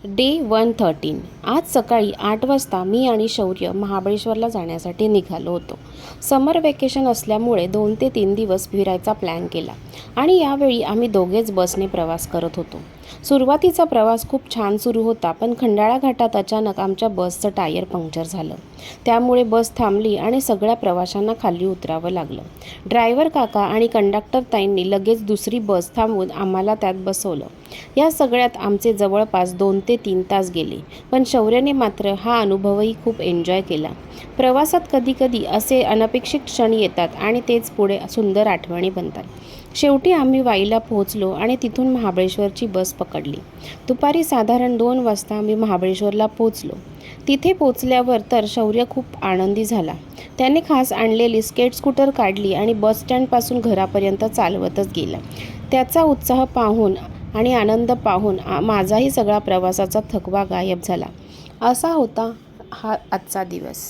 Day 113. आज सकाळी 8 वाजता मी आणि शौर्य महाबळेश्वरला जाण्यासाठी निघालो होतो. समर वेकेशन असल्यामुळे 2 ते 3 दिवस फिरायचा प्लॅन केला आणि यावेळी आम्ही दोघेच बसने प्रवास करत होतो. सुरुवातीचा प्रवास खूप छान सुरू होता, पण खंडाळा घाटात अचानक आमच्या बसचं टायर पंक्चर झालं. त्यामुळे बस थांबली आणि सगळ्या प्रवाशांना खाली उतरावं लागलं. ड्रायव्हर काका आणि कंडक्टर ताईंनी लगेच दुसरी बस थांबवून आम्हाला त्यात बसवलं. या सगळ्यात आमचे जवळपास 2 ते 3 तास गेले, पण शौर्याने मात्र हा अनुभवही खूप एन्जॉय केला. प्रवासात कधीकधी असे अनपेक्षित क्षण येतात आणि तेच पुढे सुंदर आठवणी बनतात. शेवटी आम्ही वाईला पोहोचलो आणि तिथून महाबळेश्वरची बस पकडली. दुपारी साधारण 2 वाजता आम्ही महाबळेश्वरला पोहोचलो. तिथे पोहोचल्यावर तर शौर्य खूप आनंदी झाला. त्याने खास आणलेली स्कूटर काढली आणि बस स्टँडपासून घरापर्यंत चालवतच गेला. त्याचा उत्साह पाहून आणि आनंद पाहून माझाही सगळा प्रवासाचा थकवा गायब झाला. असा होता हा आजचा दिवस.